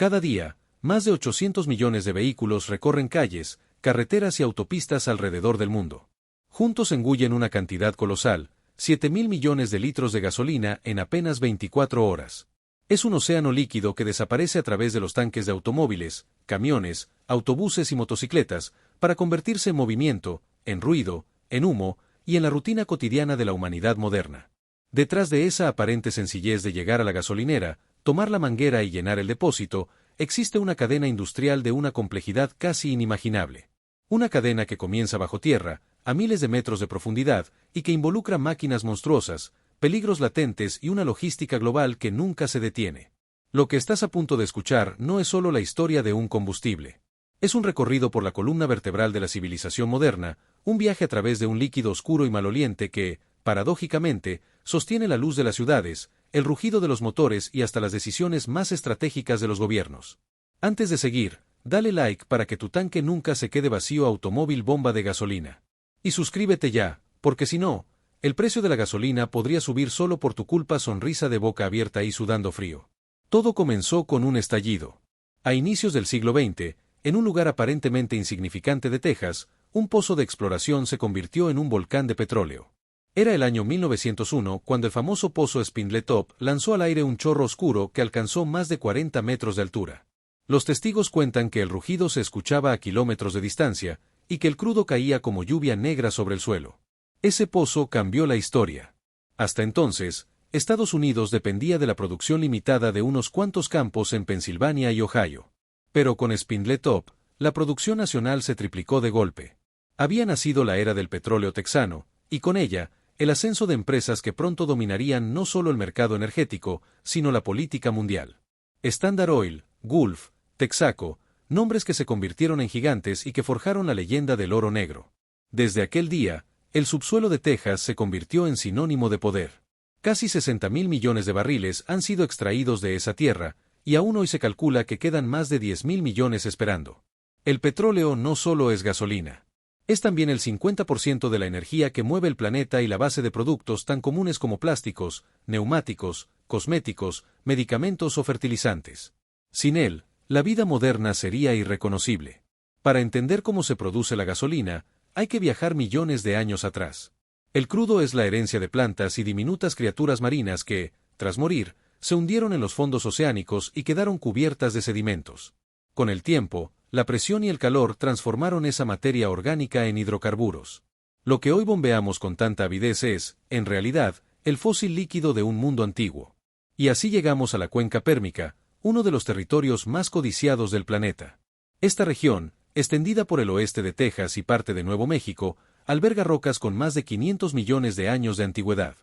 Cada día, más de 800 millones de vehículos recorren calles, carreteras y autopistas alrededor del mundo. Juntos engullen una cantidad colosal, 7.000 millones de litros de gasolina en apenas 24 horas. Es un océano líquido que desaparece a través de los tanques de automóviles, camiones, autobuses y motocicletas, para convertirse en movimiento, en ruido, en humo y en la rutina cotidiana de la humanidad moderna. Detrás de esa aparente sencillez de llegar a la gasolinera, tomar la manguera y llenar el depósito, existe una cadena industrial de una complejidad casi inimaginable. Una cadena que comienza bajo tierra, a miles de metros de profundidad, y que involucra máquinas monstruosas, peligros latentes y una logística global que nunca se detiene. Lo que estás a punto de escuchar no es solo la historia de un combustible. Es un recorrido por la columna vertebral de la civilización moderna, un viaje a través de un líquido oscuro y maloliente que, paradójicamente, sostiene la luz de las ciudades, el rugido de los motores y hasta las decisiones más estratégicas de los gobiernos. Antes de seguir, dale like para que tu tanque nunca se quede vacío. Automóvil bomba de gasolina. Y suscríbete ya, porque si no, el precio de la gasolina podría subir solo por tu culpa. Sonrisa de boca abierta y sudando frío. Todo comenzó con un estallido. A inicios del siglo XX, en un lugar aparentemente insignificante de Texas, un pozo de exploración se convirtió en un volcán de petróleo. Era el año 1901 cuando el famoso pozo Spindletop lanzó al aire un chorro oscuro que alcanzó más de 40 metros de altura. Los testigos cuentan que el rugido se escuchaba a kilómetros de distancia, y que el crudo caía como lluvia negra sobre el suelo. Ese pozo cambió la historia. Hasta entonces, Estados Unidos dependía de la producción limitada de unos cuantos campos en Pensilvania y Ohio. Pero con Spindletop, la producción nacional se triplicó de golpe. Había nacido la era del petróleo texano, y con ella, el ascenso de empresas que pronto dominarían no solo el mercado energético, sino la política mundial. Standard Oil, Gulf, Texaco, nombres que se convirtieron en gigantes y que forjaron la leyenda del oro negro. Desde aquel día, el subsuelo de Texas se convirtió en sinónimo de poder. Casi 60.000 millones de barriles han sido extraídos de esa tierra, y aún hoy se calcula que quedan más de 10.000 millones esperando. El petróleo no solo es gasolina. Es también el 50% de la energía que mueve el planeta y la base de productos tan comunes como plásticos, neumáticos, cosméticos, medicamentos o fertilizantes. Sin él, la vida moderna sería irreconocible. Para entender cómo se produce la gasolina, hay que viajar millones de años atrás. El crudo es la herencia de plantas y diminutas criaturas marinas que, tras morir, se hundieron en los fondos oceánicos y quedaron cubiertas de sedimentos. Con el tiempo, la presión y el calor transformaron esa materia orgánica en hidrocarburos. Lo que hoy bombeamos con tanta avidez es, en realidad, el fósil líquido de un mundo antiguo. Y así llegamos a la cuenca pérmica, uno de los territorios más codiciados del planeta. Esta región, extendida por el oeste de Texas y parte de Nuevo México, alberga rocas con más de 500 millones de años de antigüedad.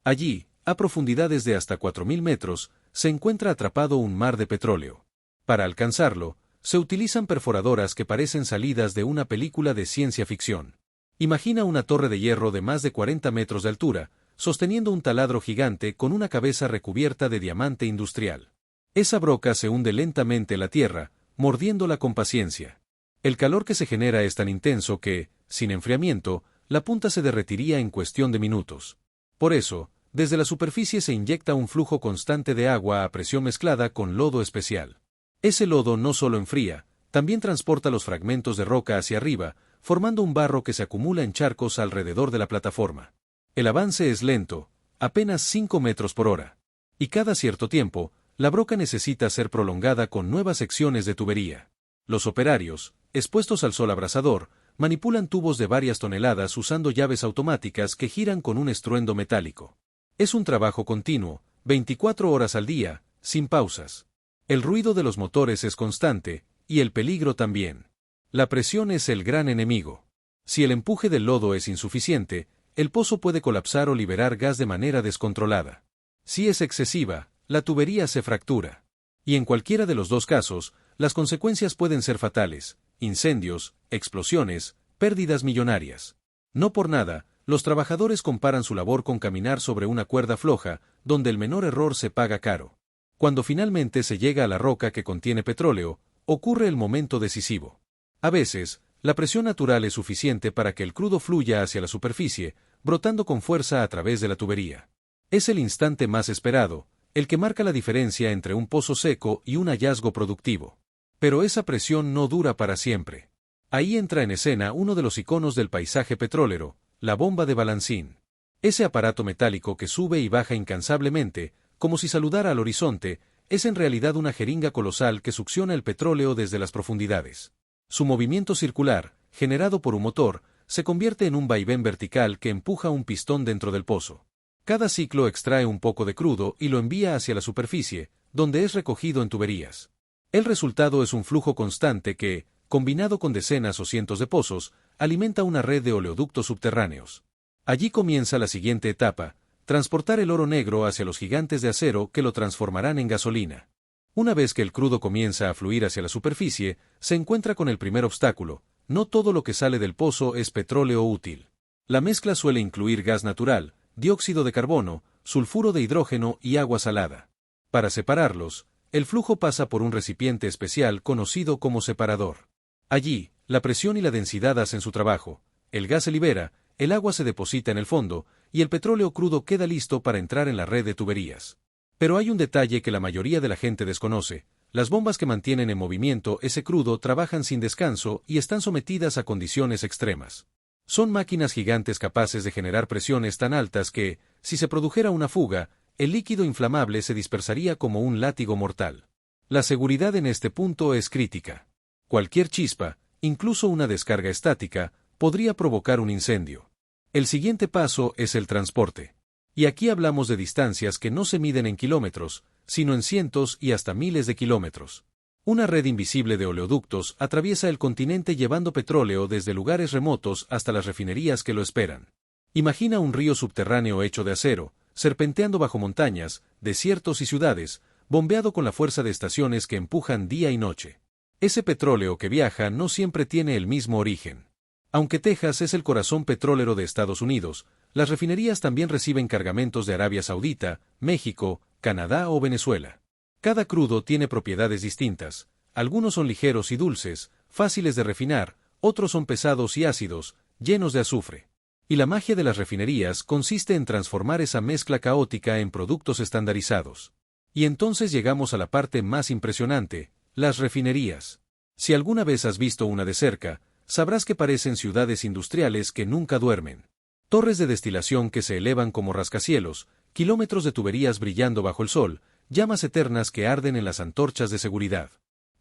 Allí, a profundidades de hasta 4.000 metros, se encuentra atrapado un mar de petróleo. Para alcanzarlo, se utilizan perforadoras que parecen salidas de una película de ciencia ficción. Imagina una torre de hierro de más de 40 metros de altura, sosteniendo un taladro gigante con una cabeza recubierta de diamante industrial. Esa broca se hunde lentamente en la tierra, mordiéndola con paciencia. El calor que se genera es tan intenso que, sin enfriamiento, la punta se derretiría en cuestión de minutos. Por eso, desde la superficie se inyecta un flujo constante de agua a presión mezclada con lodo especial. Ese lodo no solo enfría, también transporta los fragmentos de roca hacia arriba, formando un barro que se acumula en charcos alrededor de la plataforma. El avance es lento, apenas 5 metros por hora. Y cada cierto tiempo, la broca necesita ser prolongada con nuevas secciones de tubería. Los operarios, expuestos al sol abrasador, manipulan tubos de varias toneladas usando llaves automáticas que giran con un estruendo metálico. Es un trabajo continuo, 24 horas al día, sin pausas. El ruido de los motores es constante, y el peligro también. La presión es el gran enemigo. Si el empuje del lodo es insuficiente, el pozo puede colapsar o liberar gas de manera descontrolada. Si es excesiva, la tubería se fractura. Y en cualquiera de los dos casos, las consecuencias pueden ser fatales: incendios, explosiones, pérdidas millonarias. No por nada, los trabajadores comparan su labor con caminar sobre una cuerda floja, donde el menor error se paga caro. Cuando finalmente se llega a la roca que contiene petróleo, ocurre el momento decisivo. A veces, la presión natural es suficiente para que el crudo fluya hacia la superficie, brotando con fuerza a través de la tubería. Es el instante más esperado, el que marca la diferencia entre un pozo seco y un hallazgo productivo. Pero esa presión no dura para siempre. Ahí entra en escena uno de los iconos del paisaje petrolero, la bomba de balancín. Ese aparato metálico que sube y baja incansablemente, como si saludara al horizonte, es en realidad una jeringa colosal que succiona el petróleo desde las profundidades. Su movimiento circular, generado por un motor, se convierte en un vaivén vertical que empuja un pistón dentro del pozo. Cada ciclo extrae un poco de crudo y lo envía hacia la superficie, donde es recogido en tuberías. El resultado es un flujo constante que, combinado con decenas o cientos de pozos, alimenta una red de oleoductos subterráneos. Allí comienza la siguiente etapa, transportar el oro negro hacia los gigantes de acero que lo transformarán en gasolina. Una vez que el crudo comienza a fluir hacia la superficie, se encuentra con el primer obstáculo: no todo lo que sale del pozo es petróleo útil. La mezcla suele incluir gas natural, dióxido de carbono, sulfuro de hidrógeno y agua salada. Para separarlos, el flujo pasa por un recipiente especial conocido como separador. Allí, la presión y la densidad hacen su trabajo, el gas se libera, el agua se deposita en el fondo, y el petróleo crudo queda listo para entrar en la red de tuberías. Pero hay un detalle que la mayoría de la gente desconoce: las bombas que mantienen en movimiento ese crudo trabajan sin descanso y están sometidas a condiciones extremas. Son máquinas gigantes capaces de generar presiones tan altas que, si se produjera una fuga, el líquido inflamable se dispersaría como un látigo mortal. La seguridad en este punto es crítica. Cualquier chispa, incluso una descarga estática, podría provocar un incendio. El siguiente paso es el transporte. Y aquí hablamos de distancias que no se miden en kilómetros, sino en cientos y hasta miles de kilómetros. Una red invisible de oleoductos atraviesa el continente llevando petróleo desde lugares remotos hasta las refinerías que lo esperan. Imagina un río subterráneo hecho de acero, serpenteando bajo montañas, desiertos y ciudades, bombeado con la fuerza de estaciones que empujan día y noche. Ese petróleo que viaja no siempre tiene el mismo origen. Aunque Texas es el corazón petrolero de Estados Unidos, las refinerías también reciben cargamentos de Arabia Saudita, México, Canadá o Venezuela. Cada crudo tiene propiedades distintas: algunos son ligeros y dulces, fáciles de refinar, otros son pesados y ácidos, llenos de azufre. Y la magia de las refinerías consiste en transformar esa mezcla caótica en productos estandarizados. Y entonces llegamos a la parte más impresionante: las refinerías. Si alguna vez has visto una de cerca, sabrás que parecen ciudades industriales que nunca duermen. Torres de destilación que se elevan como rascacielos, kilómetros de tuberías brillando bajo el sol, llamas eternas que arden en las antorchas de seguridad.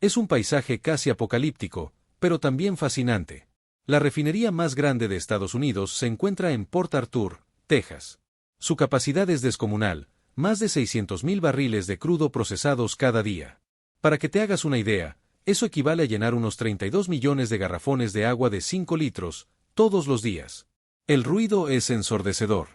Es un paisaje casi apocalíptico, pero también fascinante. La refinería más grande de Estados Unidos se encuentra en Port Arthur, Texas. Su capacidad es descomunal, más de 600.000 barriles de crudo procesados cada día. Para que te hagas una idea, eso equivale a llenar unos 32 millones de garrafones de agua de 5 litros, todos los días. El ruido es ensordecedor.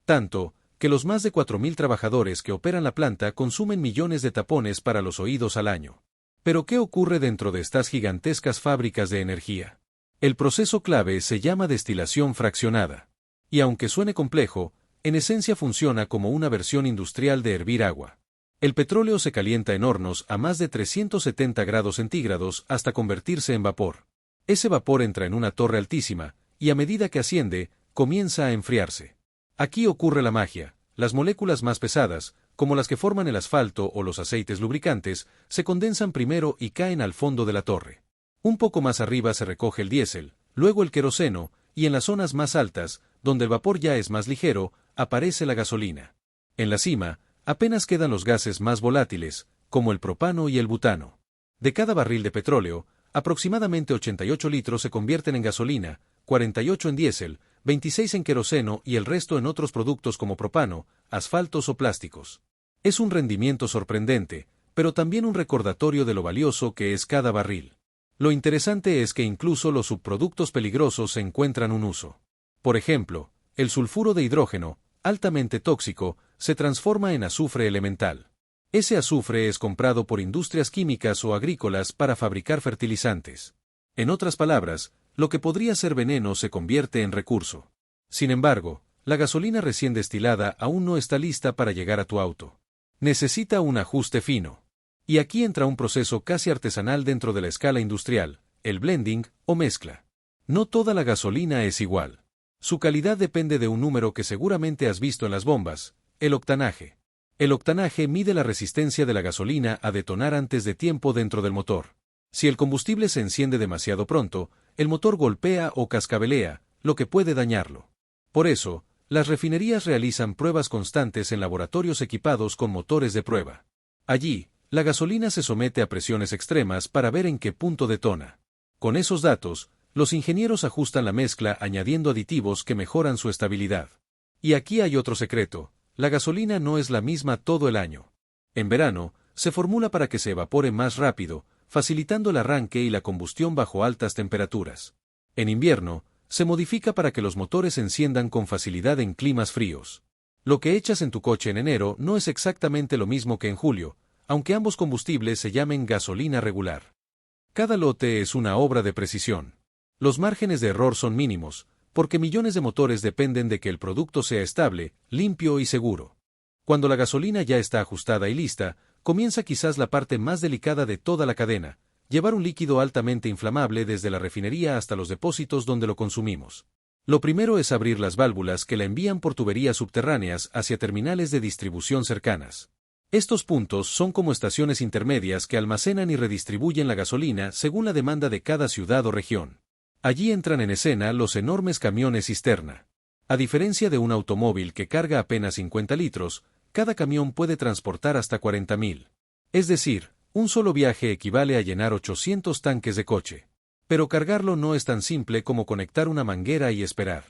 Tanto, que los más de 4.000 trabajadores que operan la planta consumen millones de tapones para los oídos al año. Pero ¿qué ocurre dentro de estas gigantescas fábricas de energía? El proceso clave se llama destilación fraccionada. Y aunque suene complejo, en esencia funciona como una versión industrial de hervir agua. El petróleo se calienta en hornos a más de 370 grados centígrados hasta convertirse en vapor. Ese vapor entra en una torre altísima, y a medida que asciende, comienza a enfriarse. Aquí ocurre la magia: las moléculas más pesadas, como las que forman el asfalto o los aceites lubricantes, se condensan primero y caen al fondo de la torre. Un poco más arriba se recoge el diésel, luego el queroseno, y en las zonas más altas, donde el vapor ya es más ligero, aparece la gasolina. En la cima, apenas quedan los gases más volátiles, como el propano y el butano. De cada barril de petróleo, aproximadamente 88 litros se convierten en gasolina, 48 en diésel, 26 en queroseno y el resto en otros productos como propano, asfaltos o plásticos. Es un rendimiento sorprendente, pero también un recordatorio de lo valioso que es cada barril. Lo interesante es que incluso los subproductos peligrosos encuentran un uso. Por ejemplo, el sulfuro de hidrógeno, altamente tóxico, se transforma en azufre elemental. Ese azufre es comprado por industrias químicas o agrícolas para fabricar fertilizantes. En otras palabras, lo que podría ser veneno se convierte en recurso. Sin embargo, la gasolina recién destilada aún no está lista para llegar a tu auto. Necesita un ajuste fino. Y aquí entra un proceso casi artesanal dentro de la escala industrial: el blending o mezcla. No toda la gasolina es igual. Su calidad depende de un número que seguramente has visto en las bombas: el octanaje. El octanaje mide la resistencia de la gasolina a detonar antes de tiempo dentro del motor. Si el combustible se enciende demasiado pronto, el motor golpea o cascabelea, lo que puede dañarlo. Por eso, las refinerías realizan pruebas constantes en laboratorios equipados con motores de prueba. Allí, la gasolina se somete a presiones extremas para ver en qué punto detona. Con esos datos, los ingenieros ajustan la mezcla añadiendo aditivos que mejoran su estabilidad. Y aquí hay otro secreto: la gasolina no es la misma todo el año. En verano, se formula para que se evapore más rápido, facilitando el arranque y la combustión bajo altas temperaturas. En invierno, se modifica para que los motores enciendan con facilidad en climas fríos. Lo que echas en tu coche en enero no es exactamente lo mismo que en julio, aunque ambos combustibles se llamen gasolina regular. Cada lote es una obra de precisión. Los márgenes de error son mínimos, porque millones de motores dependen de que el producto sea estable, limpio y seguro. Cuando la gasolina ya está ajustada y lista, comienza quizás la parte más delicada de toda la cadena: llevar un líquido altamente inflamable desde la refinería hasta los depósitos donde lo consumimos. Lo primero es abrir las válvulas que la envían por tuberías subterráneas hacia terminales de distribución cercanas. Estos puntos son como estaciones intermedias que almacenan y redistribuyen la gasolina según la demanda de cada ciudad o región. Allí entran en escena los enormes camiones cisterna. A diferencia de un automóvil que carga apenas 50 litros, cada camión puede transportar hasta 40.000. Es decir, un solo viaje equivale a llenar 800 tanques de coche. Pero cargarlo no es tan simple como conectar una manguera y esperar.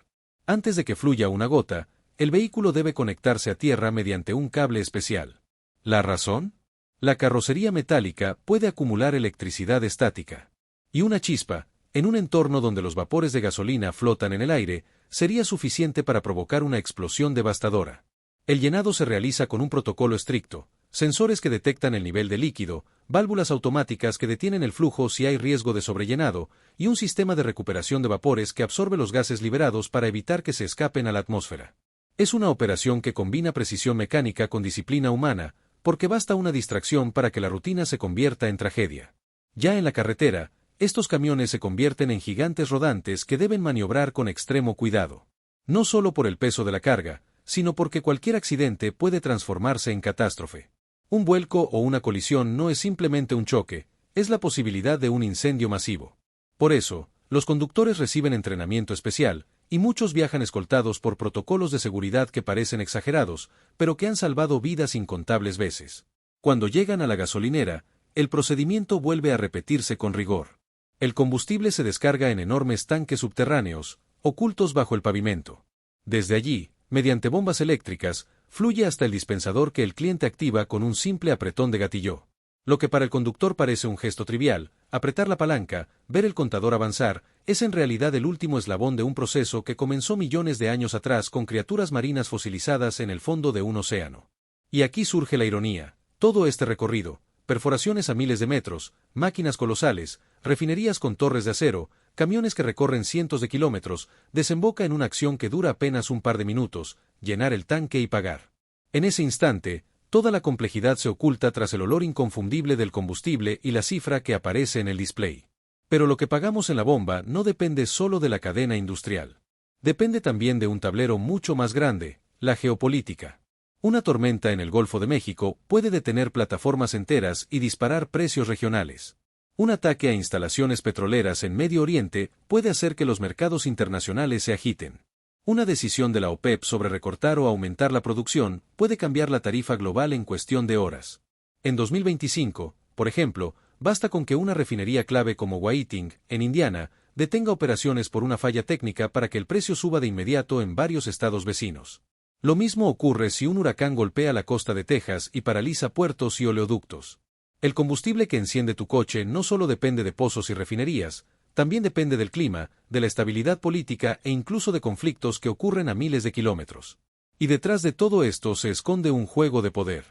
Antes de que fluya una gota, el vehículo debe conectarse a tierra mediante un cable especial. ¿La razón? La carrocería metálica puede acumular electricidad estática. Y una chispa, en un entorno donde los vapores de gasolina flotan en el aire, sería suficiente para provocar una explosión devastadora. El llenado se realiza con un protocolo estricto: sensores que detectan el nivel de líquido, válvulas automáticas que detienen el flujo si hay riesgo de sobrellenado, y un sistema de recuperación de vapores que absorbe los gases liberados para evitar que se escapen a la atmósfera. Es una operación que combina precisión mecánica con disciplina humana, porque basta una distracción para que la rutina se convierta en tragedia. Ya en la carretera, estos camiones se convierten en gigantes rodantes que deben maniobrar con extremo cuidado. No solo por el peso de la carga, sino porque cualquier accidente puede transformarse en catástrofe. Un vuelco o una colisión no es simplemente un choque, es la posibilidad de un incendio masivo. Por eso, los conductores reciben entrenamiento especial, y muchos viajan escoltados por protocolos de seguridad que parecen exagerados, pero que han salvado vidas incontables veces. Cuando llegan a la gasolinera, el procedimiento vuelve a repetirse con rigor. El combustible se descarga en enormes tanques subterráneos, ocultos bajo el pavimento. Desde allí, mediante bombas eléctricas, fluye hasta el dispensador que el cliente activa con un simple apretón de gatillo. Lo que para el conductor parece un gesto trivial, apretar la palanca, ver el contador avanzar, es en realidad el último eslabón de un proceso que comenzó millones de años atrás con criaturas marinas fosilizadas en el fondo de un océano. Y aquí surge la ironía: todo este recorrido, perforaciones a miles de metros, máquinas colosales, refinerías con torres de acero, camiones que recorren cientos de kilómetros, desemboca en una acción que dura apenas un par de minutos: llenar el tanque y pagar. En ese instante, toda la complejidad se oculta tras el olor inconfundible del combustible y la cifra que aparece en el display. Pero lo que pagamos en la bomba no depende solo de la cadena industrial. Depende también de un tablero mucho más grande: la geopolítica. Una tormenta en el Golfo de México puede detener plataformas enteras y disparar precios regionales. Un ataque a instalaciones petroleras en Medio Oriente puede hacer que los mercados internacionales se agiten. Una decisión de la OPEP sobre recortar o aumentar la producción puede cambiar la tarifa global en cuestión de horas. En 2025, por ejemplo, basta con que una refinería clave como Whiting, en Indiana, detenga operaciones por una falla técnica para que el precio suba de inmediato en varios estados vecinos. Lo mismo ocurre si un huracán golpea la costa de Texas y paraliza puertos y oleoductos. El combustible que enciende tu coche no solo depende de pozos y refinerías, también depende del clima, de la estabilidad política e incluso de conflictos que ocurren a miles de kilómetros. Y detrás de todo esto se esconde un juego de poder.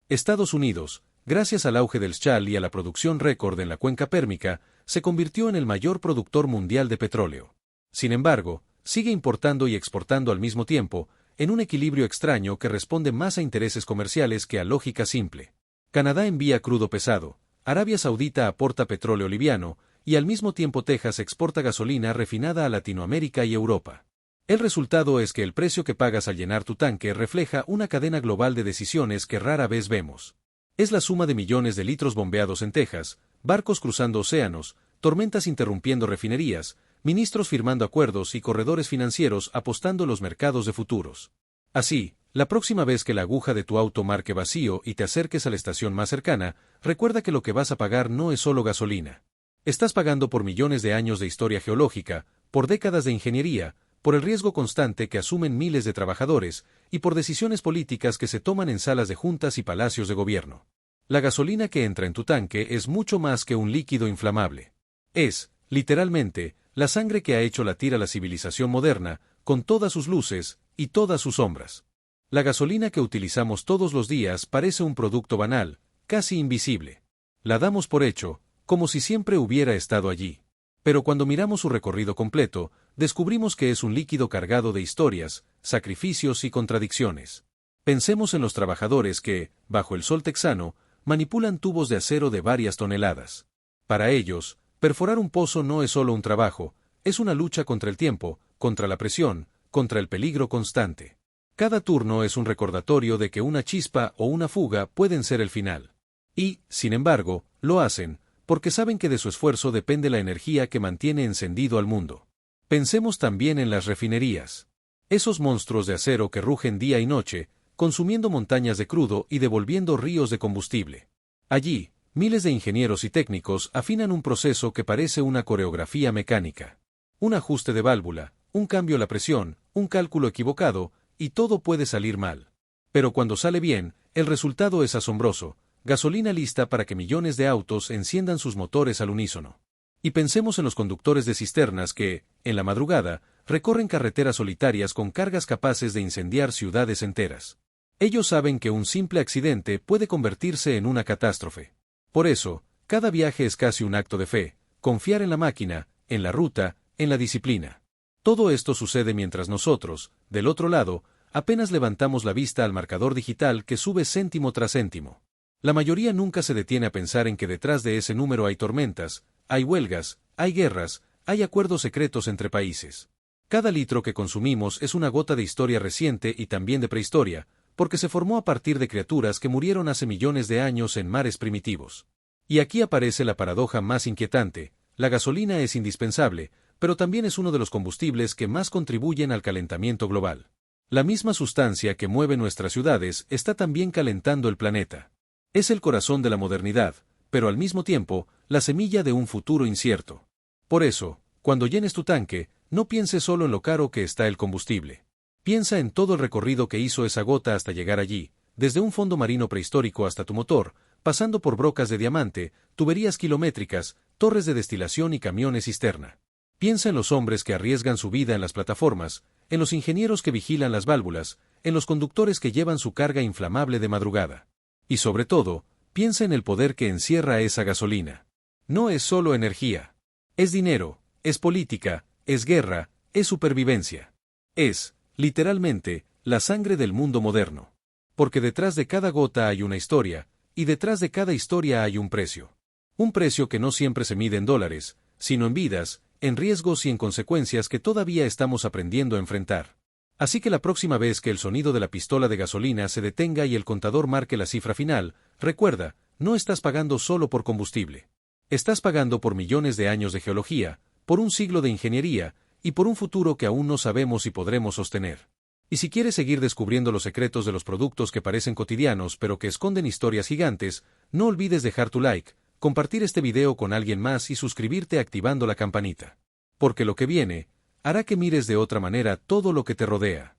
Estados Unidos, gracias al auge del shale y a la producción récord en la cuenca pérmica, se convirtió en el mayor productor mundial de petróleo. Sin embargo, sigue importando y exportando al mismo tiempo, en un equilibrio extraño que responde más a intereses comerciales que a lógica simple. Canadá envía crudo pesado, Arabia Saudita aporta petróleo liviano, y al mismo tiempo Texas exporta gasolina refinada a Latinoamérica y Europa. El resultado es que el precio que pagas al llenar tu tanque refleja una cadena global de decisiones que rara vez vemos. Es la suma de millones de litros bombeados en Texas, barcos cruzando océanos, tormentas interrumpiendo refinerías, ministros firmando acuerdos y corredores financieros apostando los mercados de futuros. Así, la próxima vez que la aguja de tu auto marque vacío y te acerques a la estación más cercana, recuerda que lo que vas a pagar no es solo gasolina. Estás pagando por millones de años de historia geológica, por décadas de ingeniería, por el riesgo constante que asumen miles de trabajadores, y por decisiones políticas que se toman en salas de juntas y palacios de gobierno. La gasolina que entra en tu tanque es mucho más que un líquido inflamable. Es, literalmente, la sangre que ha hecho latir a la civilización moderna, con todas sus luces y todas sus sombras. La gasolina que utilizamos todos los días parece un producto banal, casi invisible. La damos por hecho, como si siempre hubiera estado allí. Pero cuando miramos su recorrido completo, descubrimos que es un líquido cargado de historias, sacrificios y contradicciones. Pensemos en los trabajadores que, bajo el sol texano, manipulan tubos de acero de varias toneladas. Para ellos, perforar un pozo no es solo un trabajo, es una lucha contra el tiempo, contra la presión, contra el peligro constante. Cada turno es un recordatorio de que una chispa o una fuga pueden ser el final. Y, sin embargo, lo hacen, porque saben que de su esfuerzo depende la energía que mantiene encendido al mundo. Pensemos también en las refinerías. Esos monstruos de acero que rugen día y noche, consumiendo montañas de crudo y devolviendo ríos de combustible. Allí, miles de ingenieros y técnicos afinan un proceso que parece una coreografía mecánica. Un ajuste de válvula, un cambio a la presión, un cálculo equivocado, y todo puede salir mal. Pero cuando sale bien, el resultado es asombroso. Gasolina lista para que millones de autos enciendan sus motores al unísono. Y pensemos en los conductores de cisternas que, en la madrugada, recorren carreteras solitarias con cargas capaces de incendiar ciudades enteras. Ellos saben que un simple accidente puede convertirse en una catástrofe. Por eso, cada viaje es casi un acto de fe, confiar en la máquina, en la ruta, en la disciplina. Todo esto sucede mientras nosotros, del otro lado, apenas levantamos la vista al marcador digital que sube céntimo tras céntimo. La mayoría nunca se detiene a pensar en que detrás de ese número hay tormentas, hay huelgas, hay guerras, hay acuerdos secretos entre países. Cada litro que consumimos es una gota de historia reciente y también de prehistoria, porque se formó a partir de criaturas que murieron hace millones de años en mares primitivos. Y aquí aparece la paradoja más inquietante: la gasolina es indispensable, pero también es uno de los combustibles que más contribuyen al calentamiento global. La misma sustancia que mueve nuestras ciudades está también calentando el planeta. Es el corazón de la modernidad, pero al mismo tiempo, la semilla de un futuro incierto. Por eso, cuando llenes tu tanque, no pienses solo en lo caro que está el combustible. Piensa en todo el recorrido que hizo esa gota hasta llegar allí, desde un fondo marino prehistórico hasta tu motor, pasando por brocas de diamante, tuberías kilométricas, torres de destilación y camiones cisterna. Piensa en los hombres que arriesgan su vida en las plataformas, en los ingenieros que vigilan las válvulas, en los conductores que llevan su carga inflamable de madrugada. Y sobre todo, piensa en el poder que encierra esa gasolina. No es solo energía. Es dinero, es política, es guerra, es supervivencia. Es, literalmente, la sangre del mundo moderno. Porque detrás de cada gota hay una historia, y detrás de cada historia hay un precio. Un precio que no siempre se mide en dólares, sino en vidas, en riesgos y en consecuencias que todavía estamos aprendiendo a enfrentar. Así que la próxima vez que el sonido de la pistola de gasolina se detenga y el contador marque la cifra final, recuerda, no estás pagando solo por combustible. Estás pagando por millones de años de geología, por un siglo de ingeniería, y por un futuro que aún no sabemos si podremos sostener. Y si quieres seguir descubriendo los secretos de los productos que parecen cotidianos pero que esconden historias gigantes, no olvides dejar tu like, compartir este video con alguien más y suscribirte activando la campanita. Porque lo que viene hará que mires de otra manera todo lo que te rodea.